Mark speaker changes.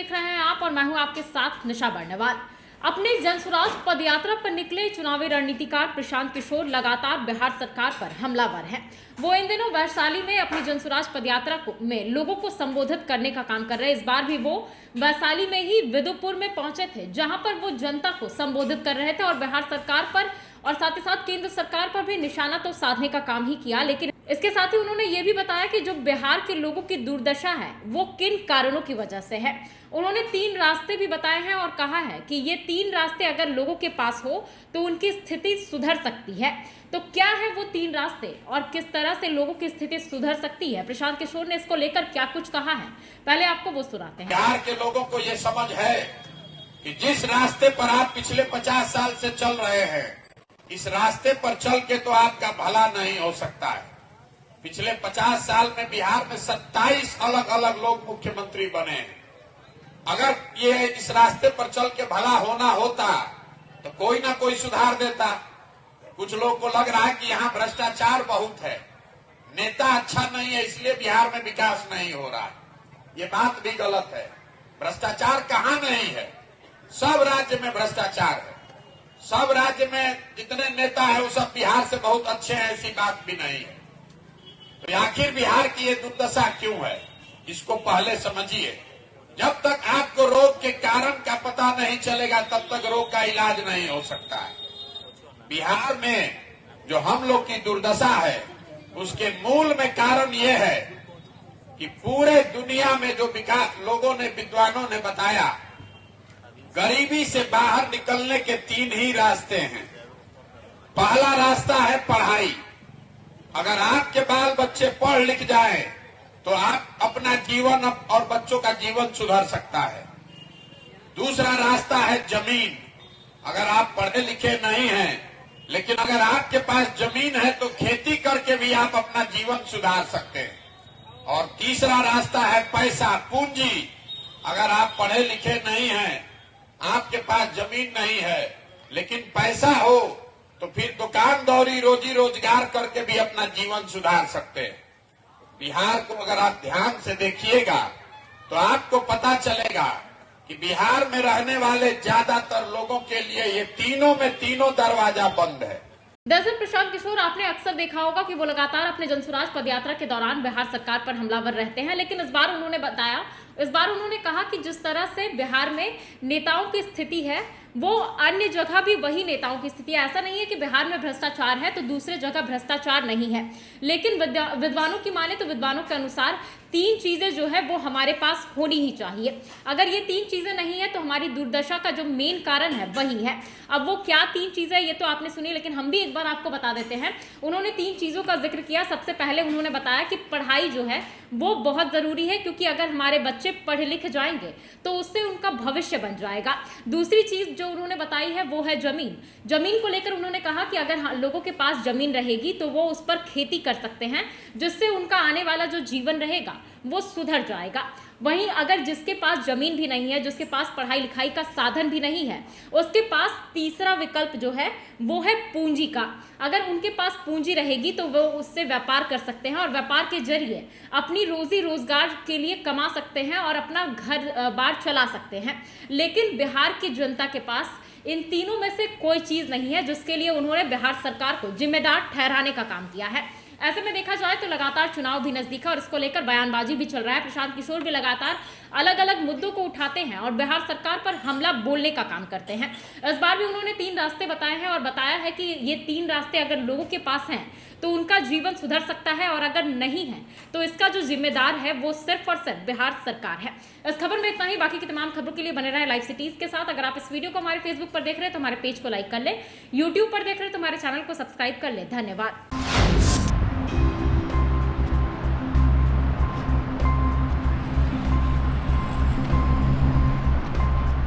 Speaker 1: देख रहे हैं आप और मैं हूं आपके साथ निशा बर्णवाल। अपने जनसुराज पदयात्रा पर निकले चुनावी रणनीतिकार प्रशांत किशोर लगातार बिहार सरकार पर हमलावर हैं। वो इन दिनों वैशाली में अपनी जनसुराज पदयात्रा में लोगों को संबोधित करने का काम कर रहे हैं। इस बार भी वो वैशाली में ही विदुपुर में पहुंचे थे, जहां पर वो जनता को संबोधित कर रहे थे और बिहार सरकार पर और साथ ही साथ केंद्र सरकार पर भी निशाना तो साधने का काम ही किया। लेकिन इसके साथ ही उन्होंने ये भी बताया कि जो बिहार के लोगों की दुर्दशा है वो किन कारणों की वजह से है। उन्होंने 3 रास्ते भी बताए हैं और कहा है कि ये 3 रास्ते अगर लोगों के पास हो तो उनकी स्थिति सुधर सकती है। तो क्या है वो 3 रास्ते और किस तरह से लोगों की स्थिति सुधर सकती है, प्रशांत किशोर ने इसको लेकर क्या कुछ कहा है, पहले आपको वो सुनाते हैं।
Speaker 2: बिहार के लोगों को ये समझ है कि जिस रास्ते पर आप पिछले 50 साल से चल रहे हैं, इस रास्ते पर चल के तो आपका भला नहीं हो सकता है। पिछले 50 साल में बिहार में 27 अलग अलग लोग मुख्यमंत्री बने हैं। अगर ये इस रास्ते पर चल के भला होना होता तो कोई ना कोई सुधार देता। कुछ लोग को लग रहा है कि यहाँ भ्रष्टाचार बहुत है, नेता अच्छा नहीं है, इसलिए बिहार में विकास नहीं हो रहा है। ये बात भी गलत है। भ्रष्टाचार कहाँ नहीं है? सब राज्य में भ्रष्टाचार है। सब राज्य में जितने नेता है वो सब बिहार से बहुत अच्छे हैं, ऐसी बात भी नहीं है। तो आखिर बिहार की ये दुर्दशा क्यों है, इसको पहले समझिए। जब तक आपको रोग के कारण का पता नहीं चलेगा तब तक रोग का इलाज नहीं हो सकता है। बिहार में जो हम लोग की दुर्दशा है उसके मूल में कारण ये है कि पूरे दुनिया में जो विकास लोगों ने, विद्वानों ने बताया, गरीबी से बाहर निकलने के 3 ही रास्ते हैं। पहला रास्ता है पढ़ाई। अगर आपके बाल बच्चे पढ़ लिख जाएं तो आप अपना जीवन और बच्चों का जीवन सुधार सकता है। दूसरा रास्ता है जमीन। अगर आप पढ़े लिखे नहीं हैं लेकिन अगर आपके पास जमीन है तो खेती करके भी आप अपना जीवन सुधार सकते हैं। और तीसरा रास्ता है पैसा, पूंजी। अगर आप पढ़े लिखे नहीं हैं, आपके पास जमीन नहीं है लेकिन पैसा हो तो फिर दुकानदारी, रोजी रोजगार करके भी अपना जीवन सुधार सकते हैं। बिहार को अगर आप ध्यान से देखिएगा तो आपको पता चलेगा कि बिहार में रहने वाले ज्यादातर लोगों के लिए ये तीनों दरवाजा बंद है।
Speaker 1: दरअसल प्रशांत किशोर, आपने अक्सर देखा होगा कि वो लगातार अपने जनसुराज पदयात्रा के दौरान बिहार सरकार पर हमलावर रहते हैं। लेकिन इस बार उन्होंने कहा कि जिस तरह से बिहार में नेताओं की स्थिति है वो अन्य जगह भी वही नेताओं की स्थिति है। ऐसा नहीं है कि बिहार में भ्रष्टाचार है तो दूसरे जगह भ्रष्टाचार नहीं है। लेकिन विद्वानों की माने तो विद्वानों के अनुसार 3 चीजें जो है वो हमारे पास होनी ही चाहिए। अगर ये 3 चीजें नहीं है तो हमारी दुर्दशा का जो मेन कारण है वही है। अब वो क्या 3 चीजें ये तो आपने सुनी, लेकिन हम भी एक बार आपको बता देते हैं। उन्होंने 3 चीजों का जिक्र किया। सबसे पहले उन्होंने बताया कि पढ़ाई जो है वो बहुत जरूरी है, क्योंकि अगर हमारे बच्चे पढ़ लिख जाएंगे तो उससे उनका भविष्य बन जाएगा। दूसरी चीज जो उन्होंने बताई है वो है जमीन। जमीन को लेकर उन्होंने कहा कि अगर लोगों के पास जमीन रहेगी तो वो उस पर खेती कर सकते हैं, जिससे उनका आने वाला जो जीवन रहेगा वो सुधर जाएगा। वहीं अगर जिसके पास जमीन भी नहीं है, जिसके पास पढ़ाई लिखाई का साधन भी नहीं है, उसके पास तीसरा विकल्प जो है वो है पूंजी का। अगर उनके पास पूंजी रहेगी तो वो उससे व्यापार कर सकते हैं और व्यापार के जरिए अपनी रोजी रोजगार के लिए कमा सकते हैं और अपना घर बार चला सकते हैं। लेकिन बिहार की जनता के पास इन तीनों में से कोई चीज नहीं है, जिसके लिए उन्होंने बिहार सरकार को जिम्मेदार ठहराने का काम किया है। ऐसे में देखा जाए तो लगातार चुनाव भी नजदीक है और इसको लेकर बयानबाजी भी चल रहा है। प्रशांत किशोर भी लगातार अलग अलग मुद्दों को उठाते हैं और बिहार सरकार पर हमला बोलने का काम करते हैं। इस बार भी उन्होंने 3 रास्ते बताए हैं और बताया है कि ये 3 रास्ते अगर लोगों के पास हैं तो उनका जीवन सुधर सकता है, और अगर नहीं है तो इसका जो जिम्मेदार है वो सिर्फ और सिर्फ बिहार सरकार है। इस खबर में इतना ही। बाकी की तमाम खबरों के लिए बने रहे लाइव सिटीज के साथ। अगर आप इस वीडियो को हमारे फेसबुक पर देख रहे हैं तो हमारे पेज को लाइक कर ले, यूट्यूब पर देख रहे हैं तो हमारे चैनल को सब्सक्राइब कर ले। धन्यवाद।